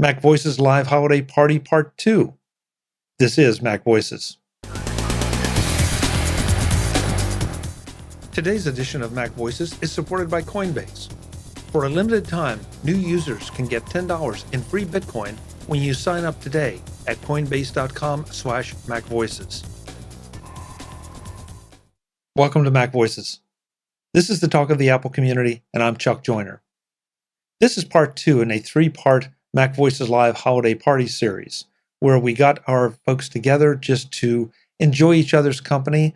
MacVoices Live Holiday Party Part 2. This is MacVoices. Today's edition of MacVoices is supported by Coinbase. For a limited time, new users can get $10 in free Bitcoin when you sign up today at coinbase.com/MacVoices. Welcome to MacVoices. This is the talk of the Apple community, and I'm Chuck Joyner. This is part 2 in a 3-part MacVoices Live Holiday Party series, where we got our folks together just to enjoy each other's company.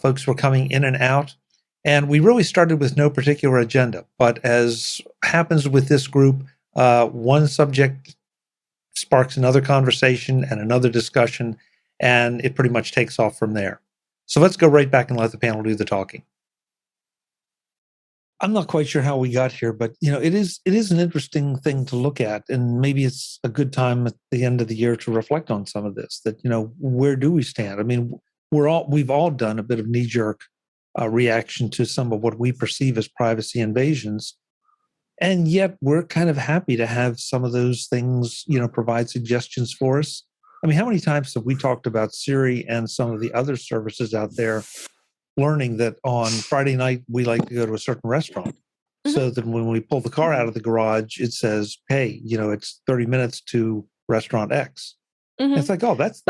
Folks were coming in and out, and we really started with no particular agenda. But as happens with this group, one subject sparks another conversation and another discussion, and it pretty much takes off from there. So let's go right back and let the panel do the talking. I'm not quite sure how we got here, but it is an interesting thing to look at, and maybe it's a good time at the end of the year to reflect on some of this. That where do we stand? I mean, we've all done a bit of knee-jerk reaction to some of what we perceive as privacy invasions, and yet we're kind of happy to have some of those things provide suggestions for us. I mean, how many times have we talked about Siri and some of the other services out there? Learning that on Friday night, we like to go to a certain restaurant. Mm-hmm. So that when we pull the car out of the garage, it says, hey, it's 30 minutes to restaurant X. Mm-hmm. It's like, oh, that's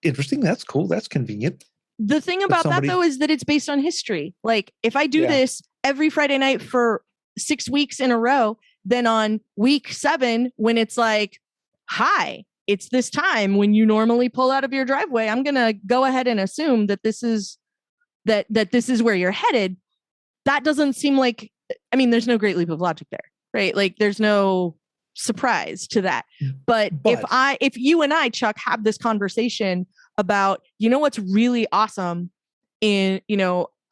interesting. That's cool. That's convenient. The thing about that, though, is that it's based on history. Like, if I do this every Friday night for 6 weeks in a row, then on week 7, when it's like, hi, it's this time when you normally pull out of your driveway, I'm going to go ahead and assume that this is that this is where you're headed. That doesn't seem like, there's no great leap of logic there, right? Like, there's no surprise to that. But if you and I, Chuck, have this conversation about, what's really awesome in,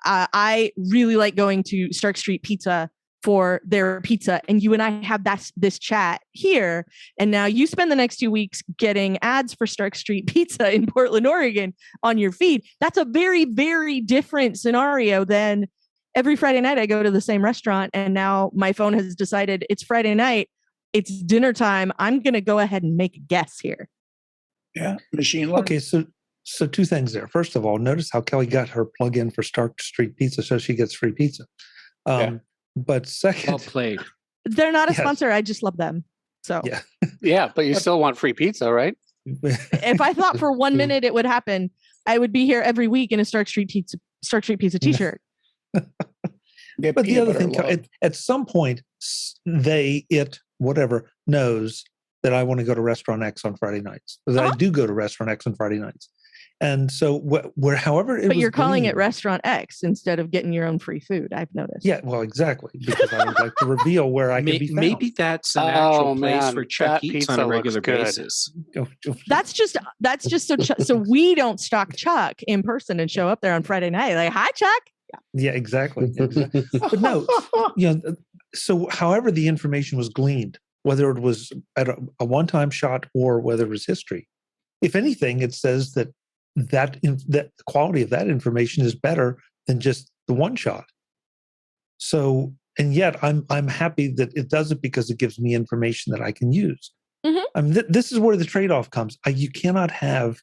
I really like going to Stark Street Pizza for their pizza, and you and I have this chat here, and now you spend the next 2 weeks getting ads for Stark Street Pizza in Portland, Oregon on your feed. That's a very, very different scenario than every Friday night I go to the same restaurant, and now my phone has decided it's Friday night, it's dinner time. I'm going to go ahead and make a guess here. Yeah, machine learning. Okay, so 2 things there. First of all, notice how Kelly got her plug-in for Stark Street Pizza so she gets free pizza. But second, well played. They're not a sponsor. I just love them. So yeah, but you still want free pizza, right? If I thought for 1 minute it would happen, I would be here every week in a Stark Street Pizza T-shirt. But the other thing, at some point, whatever knows that I want to go to Restaurant X on Friday nights. That I do go to Restaurant X on Friday nights. And so, however, but you're calling it Restaurant X instead of getting your own free food. I've noticed. Yeah, well, exactly, because I would like to reveal where I can be found. Maybe that's an actual place where Chuck eats on a regular basis. That's just so we don't stalk Chuck in person and show up there on Friday night. Like, hi, Chuck. Yeah, exactly. But no, so however the information was gleaned, whether it was at a one-time shot or whether it was history, if anything, it says that the quality of that information is better than just the one shot. So, and yet I'm happy that it does it because it gives me information that I can use. Mm-hmm. This is where the trade-off comes. You cannot have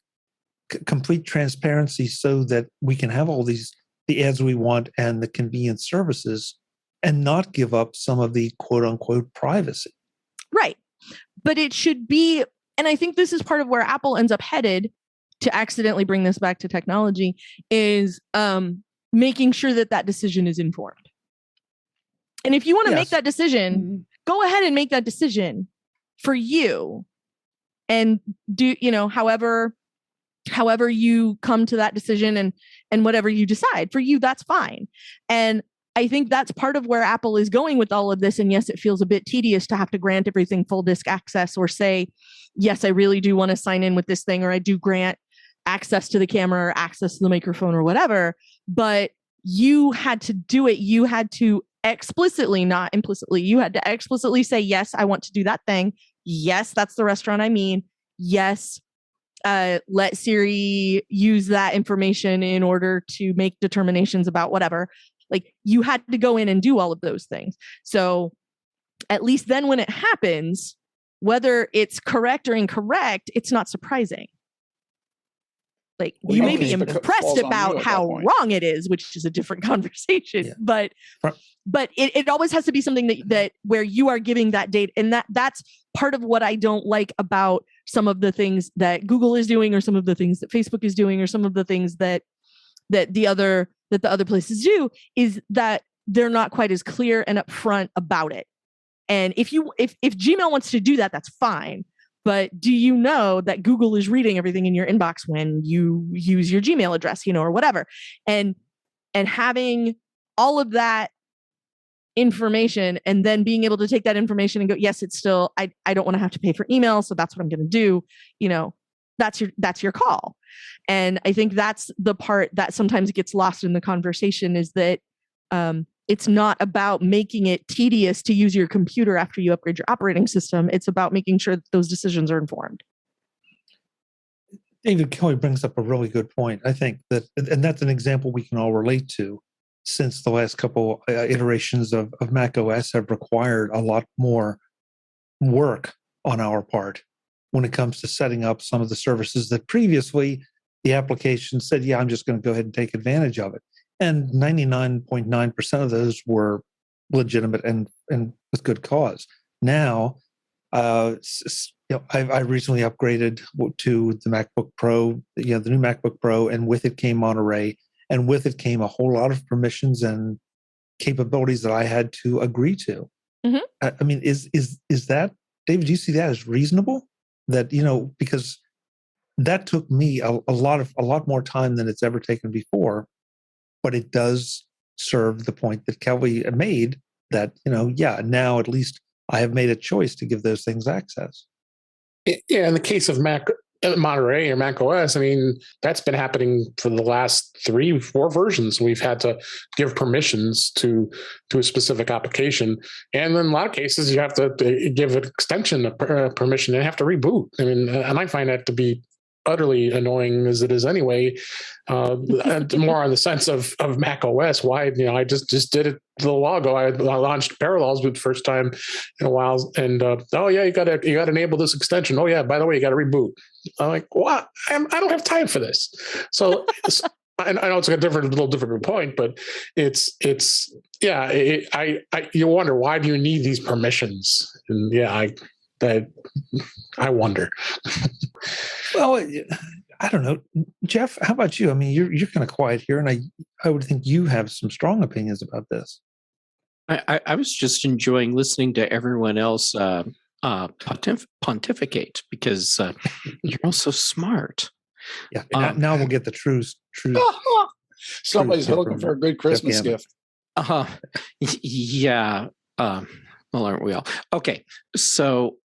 complete transparency so that we can have all the ads we want and the convenient services and not give up some of the quote-unquote privacy. Right. But it should be, and I think this is part of where Apple ends up headed, to accidentally bring this back to technology, is making sure that decision is informed. And if you want to make that decision, go ahead and make that decision for you. And do, however you come to that decision and whatever you decide for you, that's fine. And I think that's part of where Apple is going with all of this. And yes, it feels a bit tedious to have to grant everything full disk access or say, yes, I really do want to sign in with this thing, or I do grant access to the camera or access to the microphone or whatever. But you had to do it. You had to explicitly, not implicitly, you had to explicitly say, yes, I want to do that thing. Yes, that's the restaurant I mean. Yes, let Siri use that information in order to make determinations about whatever. Like, you had to go in and do all of those things. So at least then when it happens, whether it's correct or incorrect, it's not surprising. Like, you may be impressed about how wrong it is, which is a different conversation. Yeah. But it always has to be something that where you are giving that data, and that's part of what I don't like about some of the things that Google is doing, or some of the things that Facebook is doing, or some of the things that the other places do, is that they're not quite as clear and upfront about it. And if Gmail wants to do that, that's fine. But do you know that Google is reading everything in your inbox when you use your Gmail address, or whatever? And having all of that information, and then being able to take that information and go, yes, it's still, I don't want to have to pay for email, so that's what I'm going to do. That's your call. And I think that's the part that sometimes gets lost in the conversation, is that it's not about making it tedious to use your computer after you upgrade your operating system. It's about making sure that those decisions are informed. David Kelly brings up a really good point. I think that, and that's an example we can all relate to, since the last couple iterations of Mac OS have required a lot more work on our part when it comes to setting up some of the services that previously the application said, yeah, I'm just going to go ahead and take advantage of it. And 99.9% of those were legitimate and with good cause. Now, I recently upgraded to the MacBook Pro, the new MacBook Pro, and with it came Monterey, and with it came a whole lot of permissions and capabilities that I had to agree to. Mm-hmm. I mean, is that, David? Do you see that as reasonable? That because that took me a lot more time than it's ever taken before. But it does serve the point that Kelly made, that, now at least I have made a choice to give those things access. Yeah, in the case of Monterey or Mac OS, I mean, that's been happening for the last 3-4 versions. We've had to give permissions to a specific application. And in a lot of cases, you have to give an extension of permission and have to reboot. I mean, and I find that to be utterly annoying as it is anyway, more on the sense of Mac OS. Why, I just did it a little while ago. I launched Parallels for the first time in a while, and oh yeah, you got to enable this extension. Oh yeah, by the way, you got to reboot. I'm like, what? I don't have time for this. So I know it's a little different point, but it's you wonder, why do you need these permissions? And yeah, I wonder. Well, I don't know, Jeff. How about you? I mean, you're kind of quiet here, and I would think you have some strong opinions about this. I was just enjoying listening to everyone else pontificate, because you're all so smart. Yeah. Now we'll get the true. Somebody's looking for a good Christmas gift. Yeah. Well, aren't we all? Okay. So,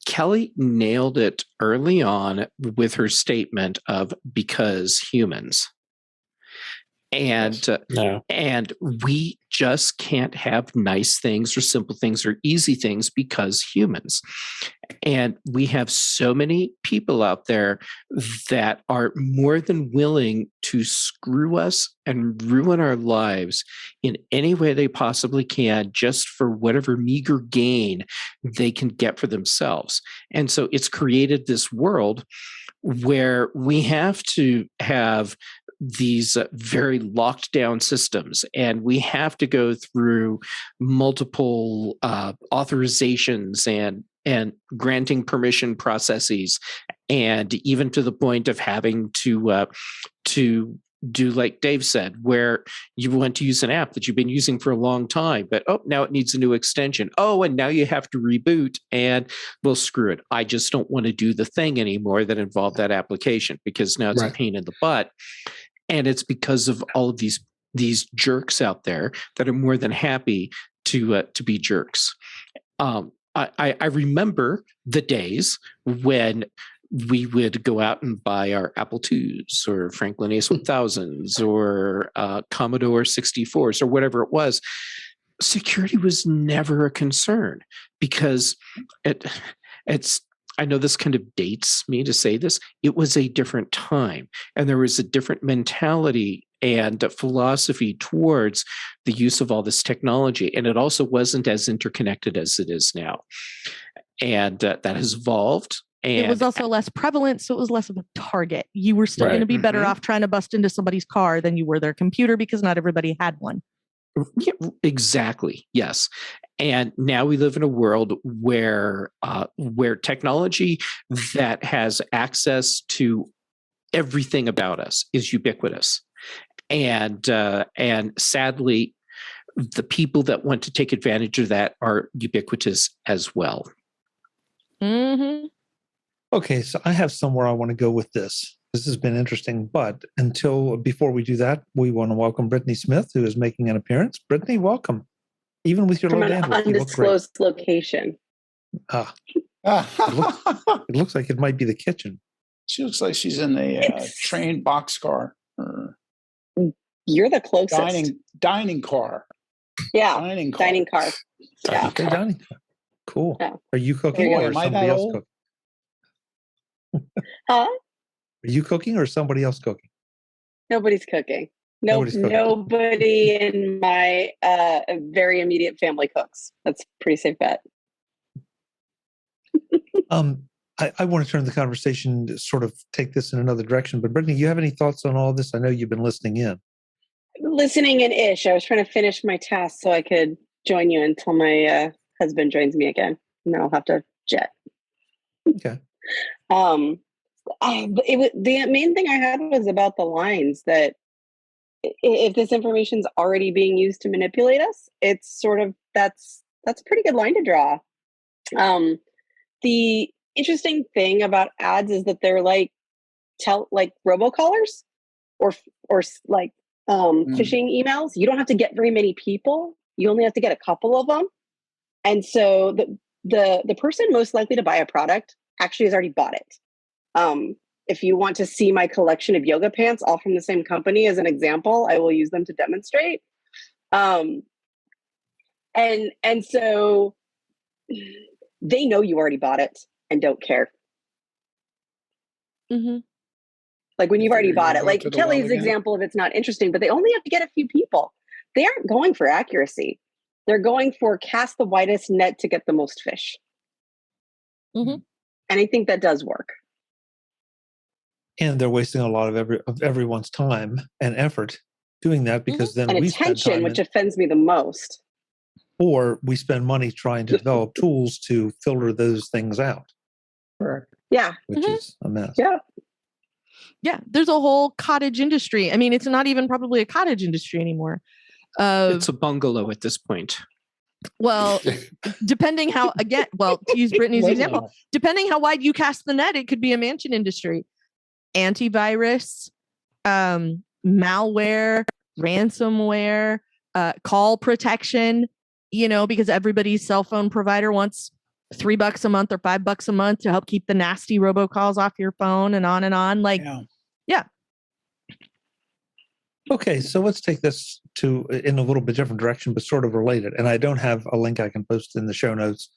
Kelly nailed it early on with her statement of because humans. And and we just can't have nice things or simple things or easy things because humans. And we have so many people out there that are more than willing to screw us and ruin our lives in any way they possibly can, just for whatever meager gain they can get for themselves. And so it's created this world where we have to have these very locked down systems, and we have to go through multiple authorizations and granting permission processes, and even to the point of having to do like Dave said, where you want to use an app that you've been using for a long time, but now it needs a new extension. Oh, and now you have to reboot, and well, screw it. I just don't want to do the thing anymore that involved that application, because now it's a pain in the butt. And it's because of all of these jerks out there that are more than happy to be jerks. I remember the days when we would go out and buy our Apple IIs or Franklin AS1000s or Commodore 64s or whatever it was. Security was never a concern, because it's I know this kind of dates me to say this. It was a different time, and there was a different mentality philosophy towards the use of all this technology. And it also wasn't as interconnected as it is now. And that has evolved. And it was also less prevalent, so it was less of a target. You were still going to be better off trying to bust into somebody's car than you were their computer, because not everybody had one. Yeah, exactly. Yes. And now we live in a world where technology that has access to everything about us is ubiquitous. And sadly, the people that want to take advantage of that are ubiquitous as well. Mm-hmm. Okay, so I have somewhere I want to go with this. This has been interesting, but before we do that, we want to welcome Brittany Smith, who is making an appearance. Brittany, welcome. Even with your from low an bandwidth, undisclosed location. It looks like it might be the kitchen. She looks like she's in a train boxcar. You're the closest. Dining car. Yeah, dining car. Yeah. Okay, dining car. Cool. Yeah. Are you cooking or Am somebody else cooking? Huh? Are you cooking or somebody else cooking? Nobody's cooking. Nobody in my very immediate family cooks. That's a pretty safe bet. I want to turn the conversation to sort of take this in another direction. But Brittany, you have any thoughts on all this? I know you've been listening in. Listening in-ish. I was trying to finish my task so I could join you until my husband joins me again. And then I'll have to jet. Okay. The main thing I had was about the lines that if this information is already being used to manipulate us, it's sort of that's a pretty good line to draw. The interesting thing about ads is that they're like robocallers or like phishing emails. You don't have to get very many people. You only have to get a couple of them. And so the person most likely to buy a product actually has already bought it. If you want to see my collection of yoga pants, all from the same company as an example, I will use them to demonstrate. And so they know you already bought it and don't care. Mm-hmm. Like when you've already bought it, like Kelly's example of it's not interesting, but they only have to get a few people. They aren't going for accuracy. They're going for cast the widest net to get the most fish. Mm-hmm. And I think that does work. And they're wasting a lot of everyone's time and effort doing that, because then we attention, spend time which offends me the most. Or we spend money trying to develop tools to filter those things out. Correct. Yeah. Which is a mess. Yeah. Yeah. There's a whole cottage industry. I mean, it's not even probably a cottage industry anymore. It's a bungalow at this point. Well, depending how, again, to use Brittany's example, depending how wide you cast the net, it could be a mansion industry. Antivirus, malware, ransomware, call protection, because everybody's cell phone provider wants $3 a month or $5 a month to help keep the nasty robocalls off your phone and on and on. Yeah. Okay, so let's take this in a little bit different direction, but sort of related. And I don't have a link I can post in the show notes,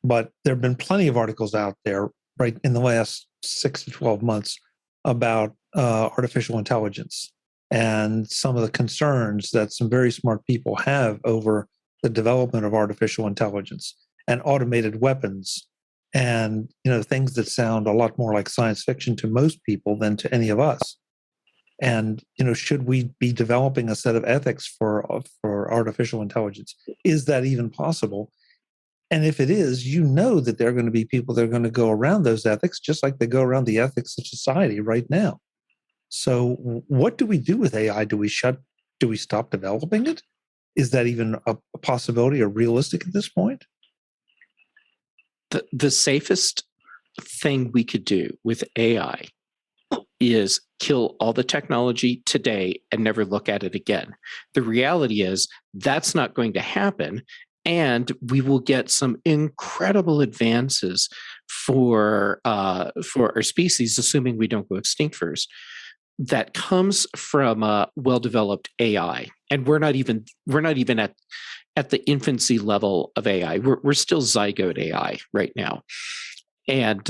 but there have been plenty of articles out there right in the last 6 to 12 months about artificial intelligence and some of the concerns that some very smart people have over the development of artificial intelligence and automated weapons and things that sound a lot more like science fiction to most people than to any of us. And should we be developing a set of ethics for artificial intelligence? Is that even possible? And if it is, that there are going to be people that are going to go around those ethics, just like they go around the ethics of society right now. So what do we do with AI? Do we stop developing it? Is that even a possibility or realistic at this point? The safest thing we could do with AI is kill all the technology today and never look at it again. The reality is that's not going to happen. And we will get some incredible advances for our species, assuming we don't go extinct first. That comes from well-developed AI, and we're not even at the infancy level of AI. We're still zygote AI right now, and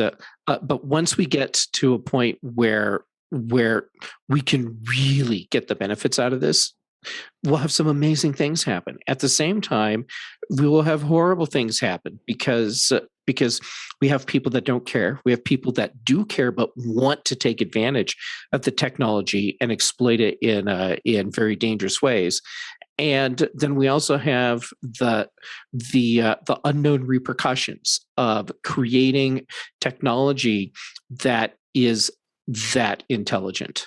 but once we get to a point where we can really get the benefits out of this, we'll have some amazing things happen. At the same time, we will have horrible things happen because we have people that don't care. We have people that do care but want to take advantage of the technology and exploit it in very dangerous ways. And then we also have the unknown repercussions of creating technology that is that intelligent.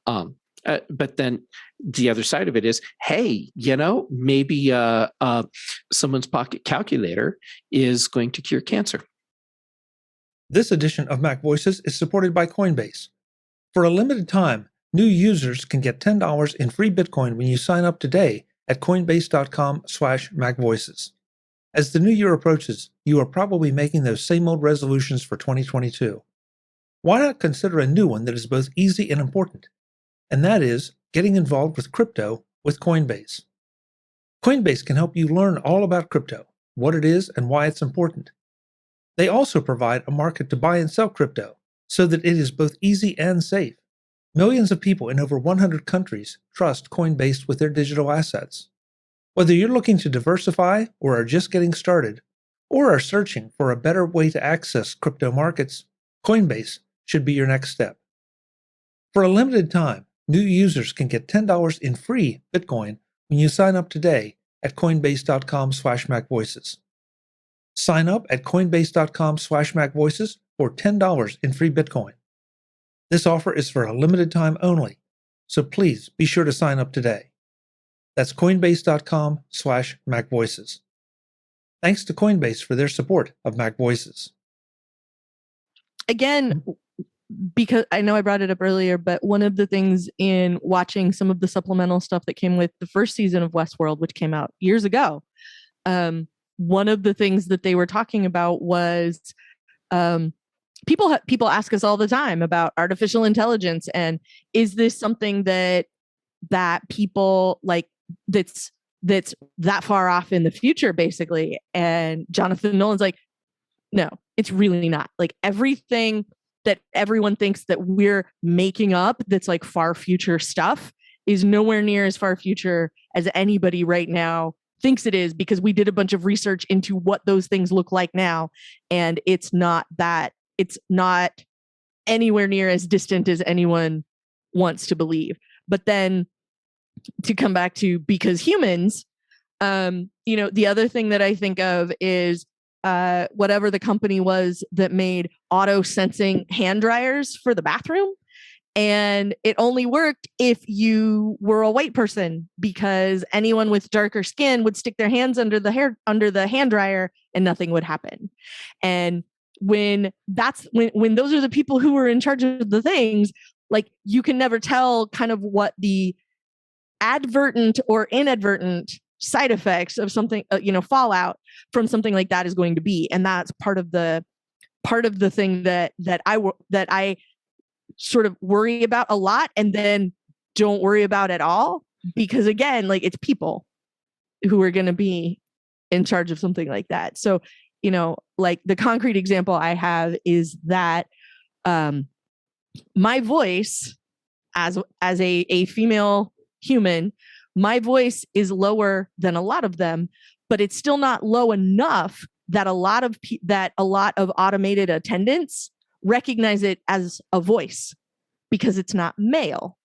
But then the other side of it is, hey, maybe someone's pocket calculator is going to cure cancer. This edition of MacVoices is supported by Coinbase. For a limited time, new users can get $10 in free Bitcoin when you sign up today at coinbase.com/MacVoices. As the new year approaches, you are probably making those same old resolutions for 2022. Why not consider a new one that is both easy and important? And that is getting involved with crypto with Coinbase. Coinbase can help you learn all about crypto, what it is and why it's important. They also provide a market to buy and sell crypto so that it is both easy and safe. Millions of people in over 100 countries trust Coinbase with their digital assets. Whether you're looking to diversify or are just getting started, or are searching for a better way to access crypto markets, Coinbase should be your next step. For a limited time, new users can get $10 in free Bitcoin when you sign up today at coinbase.com/MacVoices. Sign up at coinbase.com/MacVoices for $10 in free Bitcoin. This offer is for a limited time only, so please be sure to sign up today. That's coinbase.com/MacVoices. Thanks to Coinbase for their support of MacVoices. Again, because I know I brought it up earlier, but one of the things in watching some of the supplemental stuff that came with the first season of Westworld, which came out years ago, one of the things that they were talking about was people ask us all the time about artificial intelligence, and is this something that people like that's that far off in the future, basically? And Jonathan Nolan's like, no, it's really not. Like, everything that everyone thinks that we're making up that's like far future stuff is nowhere near as far future as anybody right now thinks it is, because we did a bunch of research into what those things look like now, and it's not anywhere near as distant as anyone wants to believe. But then to come back to because humans, the other thing that I think of is whatever the company was that made auto-sensing hand dryers for the bathroom. And it only worked if you were a white person, because anyone with darker skin would stick their hands under the hand dryer and nothing would happen. And when those are the people who are in charge of the things, like, you can never tell kind of what the advertent or inadvertent side effects of something, fallout from something like that is going to be. And that's part of the thing that I sort of worry about a lot, and then don't worry about at all, because again, like, it's people who are going to be in charge of something like that. So, like, the concrete example I have is that my voice as a female human, my voice is lower than a lot of them, but it's still not low enough that a lot of automated attendants recognize it as a voice, because it's not male.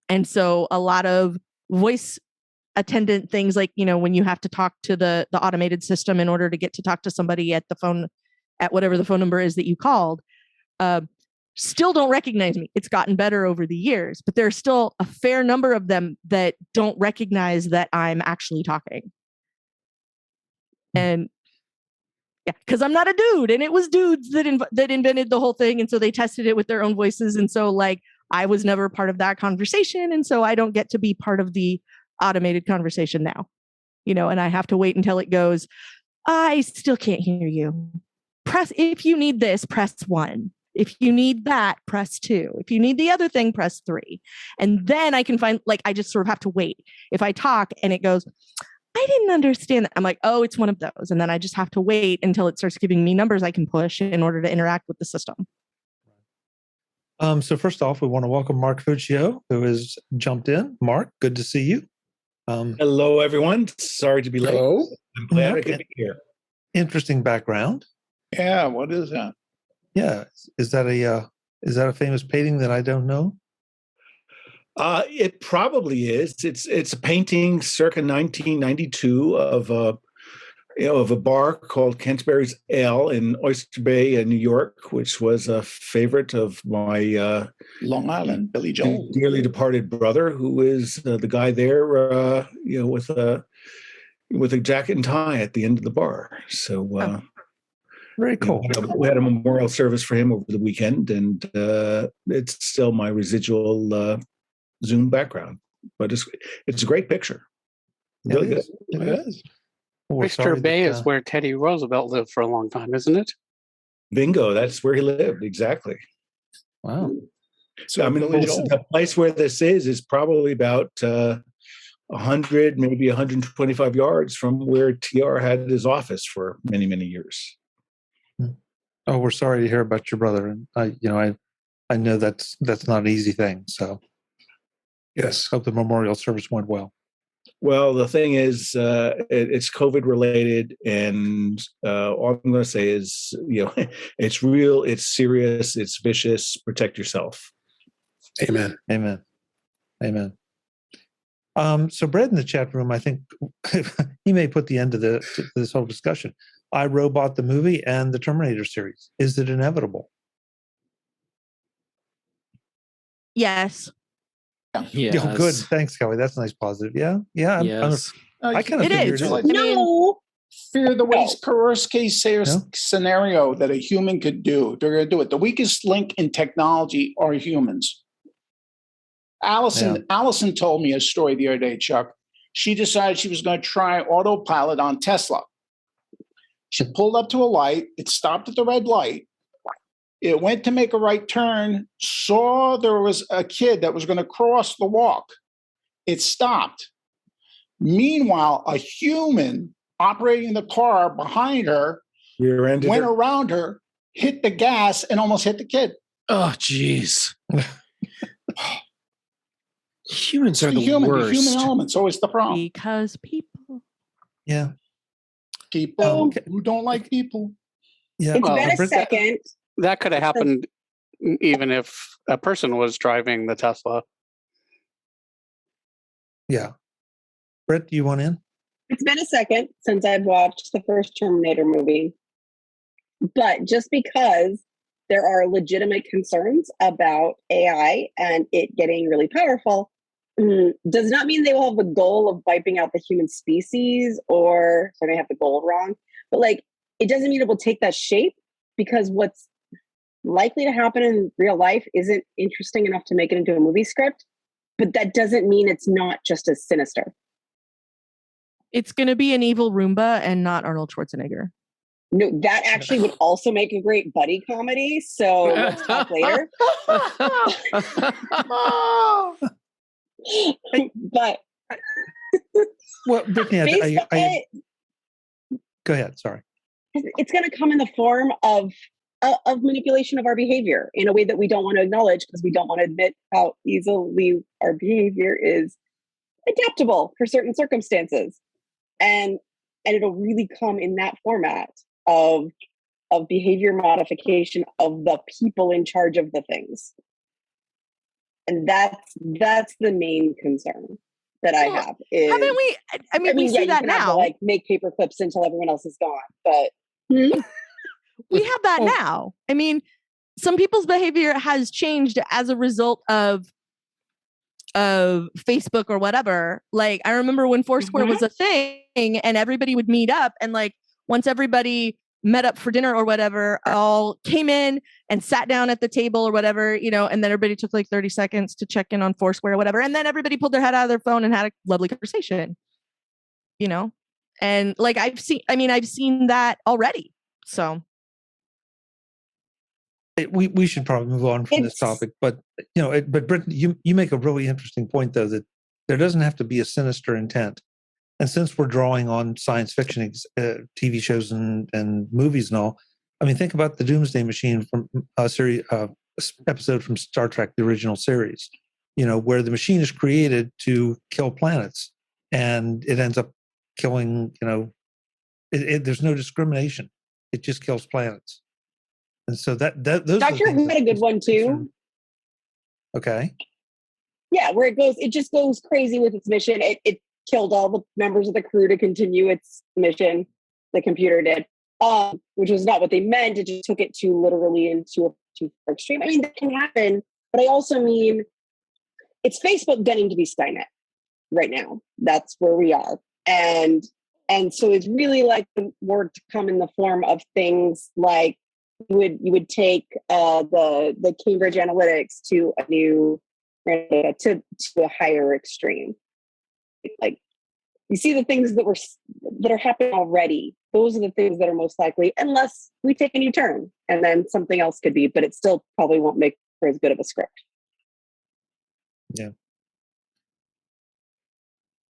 And so a lot of voice attendant things, like, when you have to talk to the automated system in order to get to talk to somebody at the phone, at whatever the phone number is that you called, still don't recognize me. It's gotten better over the years, but there's still a fair number of them that don't recognize that I'm actually talking. And yeah, because I'm not a dude, and it was dudes that invented the whole thing, and so they tested it with their own voices, and so, like, I was never part of that conversation, and so I don't get to be part of the automated conversation now, and I have to wait until it goes, I still can't hear you. If you need this, press 1. If you need that, press 2. If you need the other thing, press 3. And then I can find, like, I just sort of have to wait. If I talk and it goes, I didn't understand that, I'm like, oh, it's one of those. And then I just have to wait until it starts giving me numbers I can push in order to interact with the system. So first off, we want to welcome Mark Fuccio, who has jumped in. Mark, good to see you. Hello, everyone. Sorry to be late. Hello. I'm glad I could be here. Interesting background. Yeah, what is that? Yeah, is that a famous painting that I don't know? It probably is. It's a painting circa 1992 of a bar called Canterbury's Ale in Oyster Bay, New York, which was a favorite of my Long Island, Billy Joel, dearly departed brother, who is the guy there, with a jacket and tie at the end of the bar. So. Very cool. We had a memorial service for him over the weekend, and it's still my residual Zoom background. But it's a great picture. Really good. It is. Oyster Bay is where Teddy Roosevelt lived for a long time, isn't it? Bingo. That's where he lived. Exactly. Wow. So I mean, the place where this is probably about 100, maybe 125 yards from where TR had his office for many, many years. Oh, we're sorry to hear about your brother, and I know that's not an easy thing. So, yes, hope the memorial service went well. Well, the thing is, it's COVID related, and all I'm going to say is, it's real, it's serious, it's vicious. Protect yourself. Amen. Amen. Amen. So, Brett in the chat room, I think he may put the end to this whole discussion. I, Robot the movie and the Terminator series. Is it inevitable? Yes. Yes. Oh, good. Thanks, Kelly. That's a nice positive. Yeah. Yeah. Yes. I kind of figured it. No. Fear the worst case scenario that a human could do. They're going to do it. The weakest link in technology are humans. Allison told me a story the other day, Chuck. She decided she was going to try autopilot on Tesla. She pulled up to a light. It stopped at the red light. It went to make a right turn, saw there was a kid that was going to cross the walk. It stopped. Meanwhile, a human operating the car behind her went around her, hit the gas, and almost hit the kid. Oh, jeez. Humans are the worst. The human element's always the problem. Because people. Yeah. People who don't like people. Yeah. It's been a second. That could have happened even if a person was driving the Tesla. Yeah. Britt, do you want in? It's been a second since I've watched the first Terminator movie. But just because there are legitimate concerns about AI and it getting really powerful, does not mean they will have the goal of wiping out the human species, or sorry, I have the goal wrong, but it doesn't mean it will take that shape, because what's likely to happen in real life isn't interesting enough to make it into a movie script, but that doesn't mean it's not just as sinister. It's going to be an evil Roomba and not Arnold Schwarzenegger. No, that actually would also make a great buddy comedy. So let's talk later. But well, Brittany, go ahead. Sorry. It's going to come in the form of manipulation of our behavior in a way that we don't want to acknowledge, because we don't want to admit how easily our behavior is adaptable for certain circumstances, and it'll really come in that format of behavior modification of the people in charge of the things. And that's the main concern that I have. Haven't we? I mean, we see that now. Make paper clips until everyone else is gone, but we have that now. I mean, some people's behavior has changed as a result of Facebook or whatever. Like, I remember when Foursquare was a thing, and everybody would meet up, and once everybody met up for dinner or whatever, all came in and sat down at the table or whatever, and then everybody took 30 seconds to check in on Foursquare or whatever. And then everybody pulled their head out of their phone and had a lovely conversation, and I've seen that already. So we should probably move on from this topic, but Brittany, you make a really interesting point, though, that there doesn't have to be a sinister intent. And since we're drawing on science fiction TV shows and movies and all, I mean, think about the Doomsday Machine from episode from Star Trek, the original series, where the machine is created to kill planets, and it ends up killing, there's no discrimination. It just kills planets. And so those Doctor Who had a good one too. Okay. Yeah, where it just goes crazy with its mission. It killed all the members of the crew to continue its mission. The computer did, which was not what they meant. It just took it too literally into a too far extreme. I mean, that can happen, but I also mean it's Facebook getting to be Skynet right now. That's where we are, and so it's really like the word to come in the form of things like you would take the Cambridge Analytics to a new to a higher extreme. Like you see the things that are happening already. Those are the things that are most likely, unless we take a new turn, and then something else could be. But it still probably won't make for as good of a script. Yeah.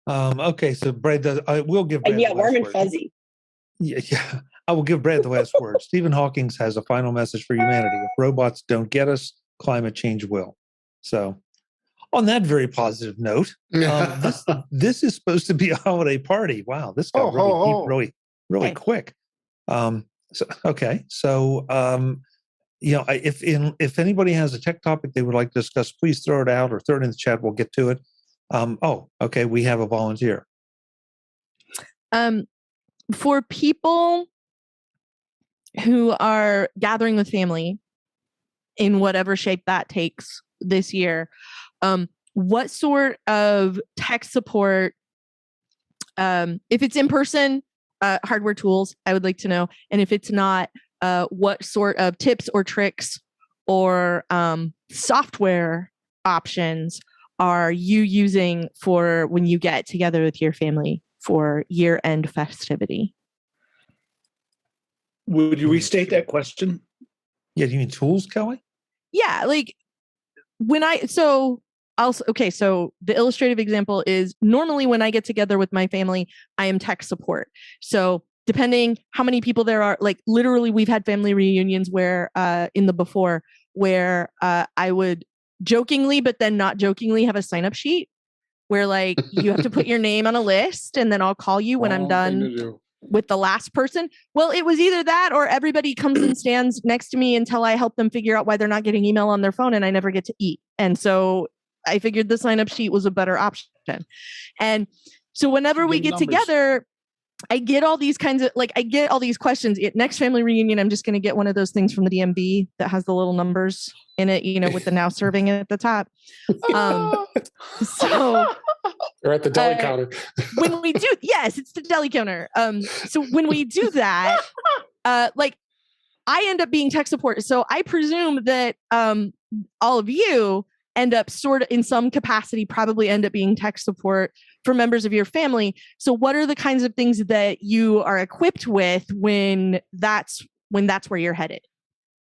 Okay, so Brad, I will give Brad the warm and word. Fuzzy. Yeah, I will give Brad the last word. Stephen Hawking has a final message for humanity. If robots don't get us, climate change will. So, on that very positive note, this is supposed to be a holiday party. Wow, this got really deep, really quick. If anybody has a tech topic they would like to discuss, please throw it out or throw it in the chat. We'll get to it. We have a volunteer. For people who are gathering with family in whatever shape that takes this year, what sort of tech support, if it's in person, hardware tools, I would like to know. And if it's not, what sort of tips or tricks or software options are you using for when you get together with your family for year-end festivity? Would you restate that question? Yeah, do you mean tools, Kelly? Yeah, like so the illustrative example is normally when I get together with my family, I am tech support. So depending how many people there are, like literally we've had family reunions where in the before where I would jokingly, but then not jokingly have a sign-up sheet where like you have to put your name on a list and then I'll call you when I'm done with the last person. Well, it was either that or everybody comes and stands next to me until I help them figure out why they're not getting email on their phone and I never get to eat. And so I figured the sign-up sheet was a better option. And so whenever we get together, I get all these kinds of, I get all these questions. Next family reunion, I'm just going to get one of those things from the DMV that has the little numbers in it, with the now serving at the top. So you're at the deli counter. When we do, yes, it's the deli counter. So when we do that, I end up being tech support. So I presume that all of you end up sort of in some capacity, probably end up being tech support for members of your family. So what are the kinds of things that you are equipped with when that's where you're headed?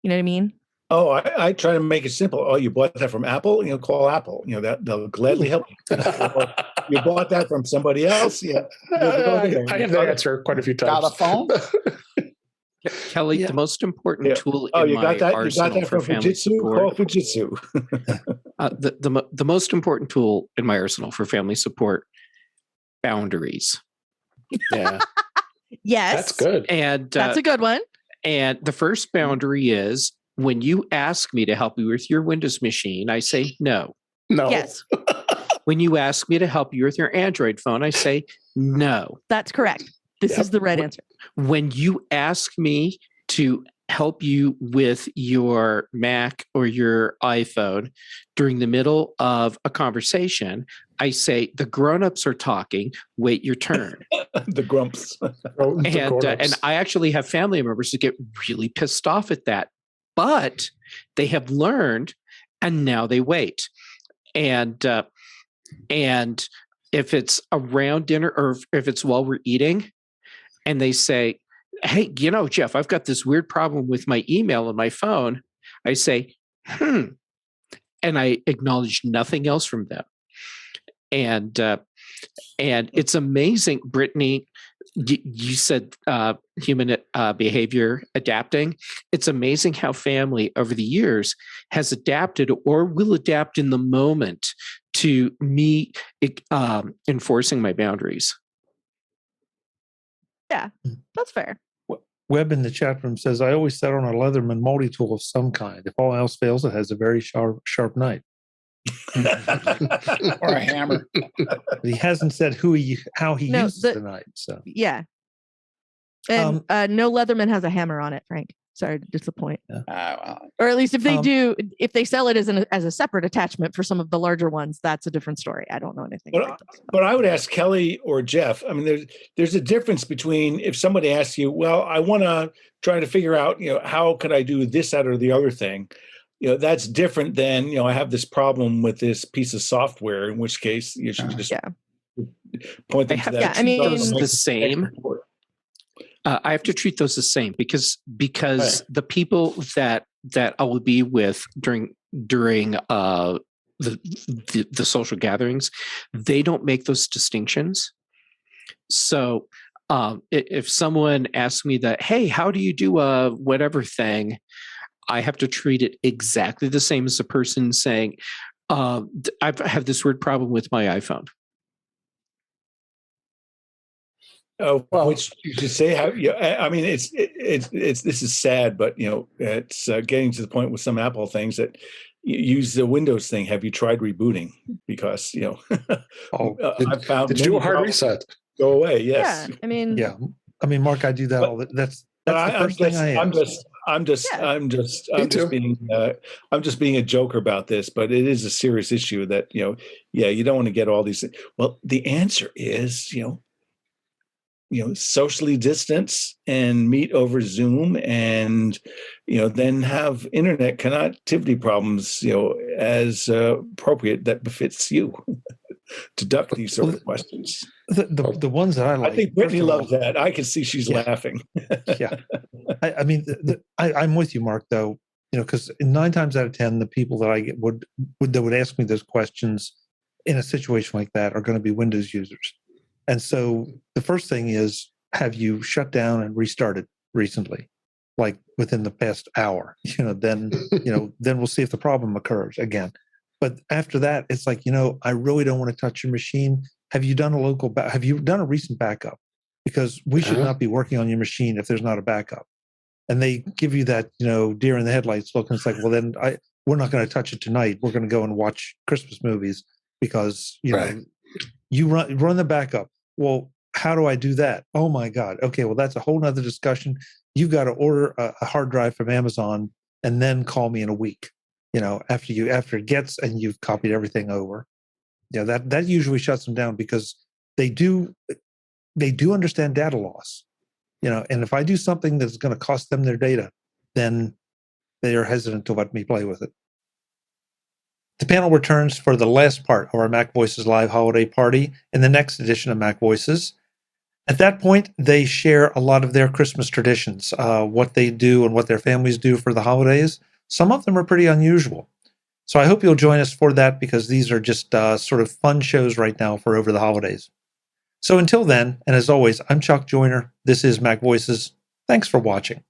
You know what I mean? Oh, I try to make it simple. Oh, you bought that from Apple? Call Apple. That they'll gladly help you. You bought that from somebody else? Yeah. I have that answer quite a few times. Got a phone? Kelly, the most important tool in my arsenal for family support. Call Fujitsu. The most important tool in my arsenal for family support: boundaries. Yeah. Yes, that's good. And that's a good one. And the first boundary is when you ask me to help you with your Windows machine, I say no. No. Yes. When you ask me to help you with your Android phone, I say no. That's correct. This is the right answer. When you ask me to help you with your Mac or your iPhone during the middle of a conversation, I say the grown-ups are talking, wait your turn. The grumps. And I actually have family members that get really pissed off at that, but they have learned and now they wait. And if it's around dinner or if it's while we're eating and they say, hey, Jeff, I've got this weird problem with my email and my phone. I say, and I acknowledge nothing else from them. And it's amazing, Brittany, you said human behavior adapting. It's amazing how family over the years has adapted or will adapt in the moment to me enforcing my boundaries. Yeah, that's fair. Webb in the chat room says, I always set on a Leatherman multi-tool of some kind. If all else fails, it has a very sharp knife. Or a hammer. But he hasn't said how he uses the knife. So yeah. And no Leatherman has a hammer on it, Frank. Sorry to disappoint. Well. Or at least if they do, if they sell it as a separate attachment for some of the larger ones, that's a different story. I don't know anything about those. But I would ask Kelly or Jeff. I mean, there's a difference between if somebody asks you, well, I want to try to figure out, how could I do this, that, or the other thing? That's different than, I have this problem with this piece of software, in which case you should just point them to that. Yeah, I mean, those the same. I have to treat those the same because right. The people that I will be with during the social gatherings, they don't make those distinctions. So if someone asks me that, hey, how do you do a whatever thing, I have to treat it exactly the same as a person saying, I have this weird problem with my iPhone. Oh, well, which you should say how. I mean, it's this is sad, but it's getting to the point with some Apple things that use the Windows thing. Have you tried rebooting? Because I've found did you do a hard reset? Go away. Yes. Yeah. I mean. Yeah. I mean, Mark, I do that all. That's the first thing I am. I'm just being a joker about this, but it is a serious issue that you don't want to get all these. Well, the answer is socially distance and meet over Zoom and, then have internet connectivity problems, as appropriate that befits you to duck these sort of questions. The ones that I like. I think Brittany loves that. I can see she's laughing. Yeah. I mean, I'm with you, Mark, though, because 9 times out of 10, the people that I get that would ask me those questions in a situation like that are going to be Windows users. And so the first thing is, have you shut down and restarted recently, like within the past hour? Then we'll see if the problem occurs again. But after that, it's like, I really don't want to touch your machine. Have you done have you done a recent backup? Because we should not be working on your machine if there's not a backup. And they give you that, deer in the headlights look. And it's like, well, then we're not going to touch it tonight. We're going to go and watch Christmas movies because, you run the backup. Well, how do I do that? Oh my God. Okay. Well, that's a whole nother discussion. You've got to order a hard drive from Amazon and then call me in a week, after it gets and you've copied everything over. That usually shuts them down because they do understand data loss, and if I do something that's going to cost them their data, then they are hesitant to let me play with it. The panel returns for the last part of our MacVoices live holiday party in the next edition of MacVoices. At that point, they share a lot of their Christmas traditions, what they do and what their families do for the holidays. Some of them are pretty unusual. So I hope you'll join us for that because these are just sort of fun shows right now for over the holidays. So until then, and as always, I'm Chuck Joyner. This is MacVoices. Thanks for watching.